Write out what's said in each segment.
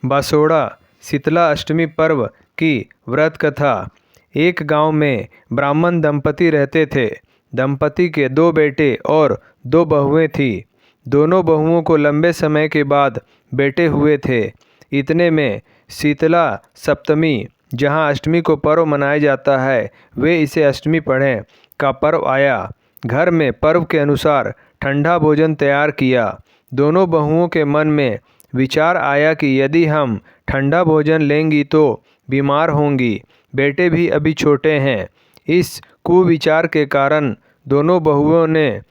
बासोड़ा शीतला अष्टमी पर्व की व्रत कथा। एक गांव में ब्राह्मण दंपति रहते थे। दंपति के 2 बेटे और 2 बहुएं थी। दोनों बहुओं को लंबे समय के बाद बेटे हुए थे। इतने में शीतला सप्तमी, जहां अष्टमी को पर्व मनाया जाता है, वे इसे अष्टमी पढ़ें, का पर्व आया। घर में पर्व के अनुसार ठंडा भोजन तैयार किया। दोनों बहुओं के मन में विचार आया कि यदि हम ठंडा भोजन लेंगी तो बीमार होंगी। बेटे भी अभी छोटे हैं। इस कुविचार के कारण दोनों बहुओं ने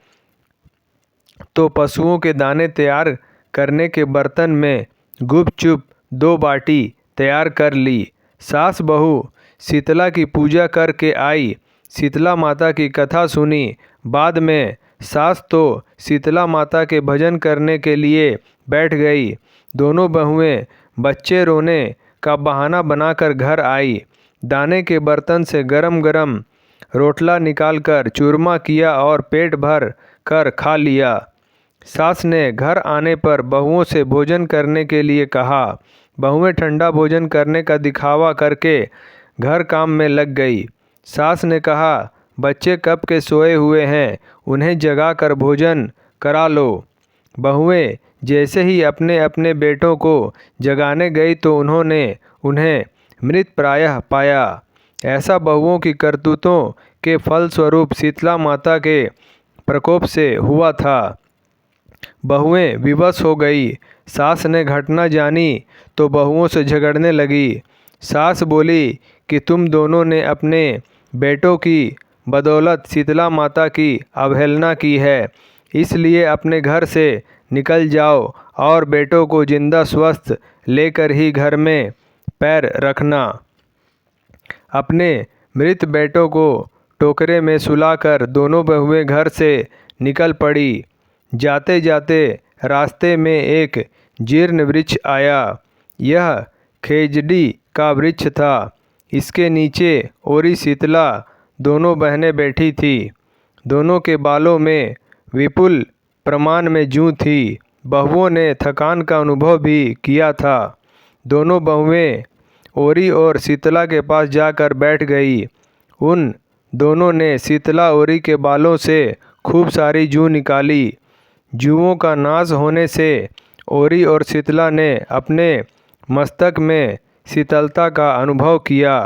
तो पशुओं के दाने तैयार करने के बर्तन में गुपचुप 2 बाटी तैयार कर ली। सास बहू शीतला की पूजा करके आई। शीतला माता की कथा सुनी। बाद में सास तो शीतला माता के भजन करने के लिए बैठ गई। दोनों बहुएं बच्चे रोने का बहाना बनाकर घर आई। दाने के बर्तन से गरम गरम रोटला निकालकर चूरमा किया और पेट भर कर खा लिया। सास ने घर आने पर बहुओं से भोजन करने के लिए कहा। बहुएं ठंडा भोजन करने का दिखावा करके घर काम में लग गई। सास ने कहा, बच्चे कब के सोए हुए हैं, उन्हें जगा कर भोजन करा लो। बहुएं जैसे ही अपने अपने बेटों को जगाने गई तो उन्होंने उन्हें मृत प्रायः पाया। ऐसा बहुओं की करतूतों के फलस्वरूप शीतला माता के प्रकोप से हुआ था। बहुएं विवश हो गई। सास ने घटना जानी तो बहुओं से झगड़ने लगी। सास बोली कि तुम दोनों ने अपने बेटों की बदौलत शीतला माता की अवहेलना की है, इसलिए अपने घर से निकल जाओ और बेटों को जिंदा स्वस्थ लेकर ही घर में पैर रखना। अपने मृत बेटों को टोकरे में सुलाकर दोनों बहुएं घर से निकल पड़ी। जाते जाते रास्ते में एक जीर्ण वृक्ष आया। यह खेजड़ी का वृक्ष था। इसके नीचे ओरी शीतला दोनों बहनें बैठी थी। दोनों के बालों में विपुल प्रमाण में जूं थी। बहुओं ने थकान का अनुभव भी किया था। दोनों बहुएं ओरी और शीतला के पास जाकर बैठ गई। उन दोनों ने शीतला ओरी के बालों से खूब सारी जूं निकाली। जूओं का नाश होने से ओरी और शीतला ने अपने मस्तक में शीतलता का अनुभव किया।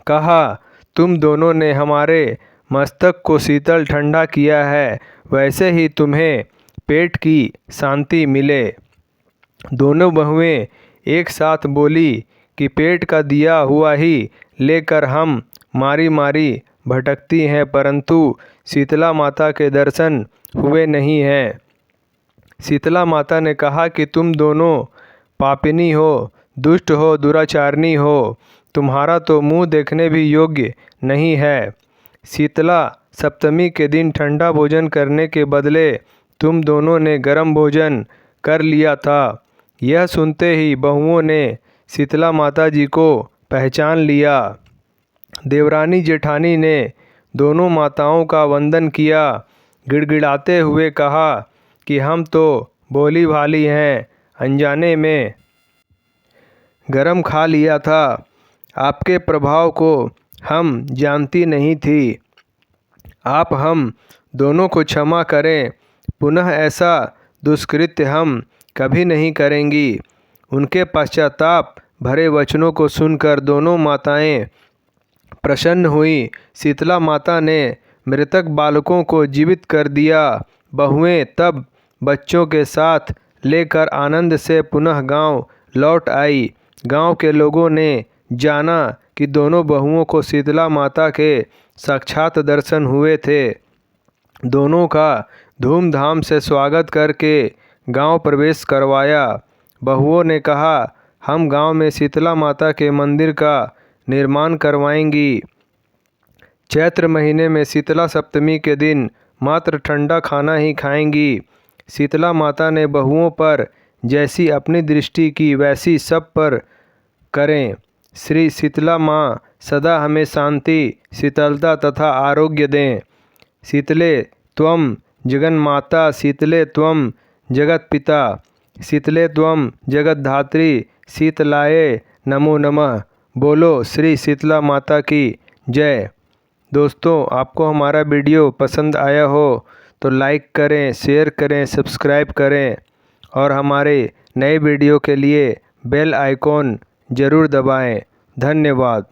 कहा, तुम दोनों ने हमारे मस्तक को शीतल ठंडा किया है, वैसे ही तुम्हें पेट की शांति मिले। दोनों बहुएं एक साथ बोली कि पेट का दिया हुआ ही लेकर हम मारी मारी भटकती हैं, परंतु शीतला माता के दर्शन हुए नहीं हैं। शीतला माता ने कहा कि तुम दोनों पापिनी हो, दुष्ट हो, दुराचारणी हो। तुम्हारा तो मुंह देखने भी योग्य नहीं है। शीतला सप्तमी के दिन ठंडा भोजन करने के बदले तुम दोनों ने गर्म भोजन कर लिया था। यह सुनते ही बहुओं ने शीतला माता जी को पहचान लिया। देवरानी जेठानी ने दोनों माताओं का वंदन किया। गिड़गिड़ाते हुए कहा कि हम तो भोली भाली हैं, अनजाने में गरम खा लिया था। आपके प्रभाव को हम जानती नहीं थी। आप हम दोनों को क्षमा करें। पुनः ऐसा दुष्कृत्य हम कभी नहीं करेंगी। उनके पश्चाताप भरे वचनों को सुनकर दोनों माताएं प्रसन्न हुई। शीतला माता ने मृतक बालकों को जीवित कर दिया। बहुएं तब बच्चों के साथ लेकर आनंद से पुनः गांव लौट आई। गांव के लोगों ने जाना कि दोनों बहुओं को शीतला माता के साक्षात दर्शन हुए थे। दोनों का धूमधाम से स्वागत करके गांव प्रवेश करवाया। बहुओं ने कहा, हम गांव में शीतला माता के मंदिर का निर्माण करवाएंगी। चैत्र महीने में शीतला सप्तमी के दिन मात्र ठंडा खाना ही खाएंगी। शीतला माता ने बहुओं पर जैसी अपनी दृष्टि की वैसी सब पर करें। श्री शीतला माँ सदा हमें शांति, शीतलता तथा आरोग्य दें। शीतले त्वं जगन्माता, शीतले त्वं जगत्पिता। शीतले त्वं जगद्धात्री शीतलाय नमो नमः। बोलो श्री शीतला माता की जय। दोस्तों, आपको हमारा वीडियो पसंद आया हो तो लाइक करें, शेयर करें, सब्सक्राइब करें और हमारे नए वीडियो के लिए बेल आइकॉन ज़रूर दबाएं। धन्यवाद।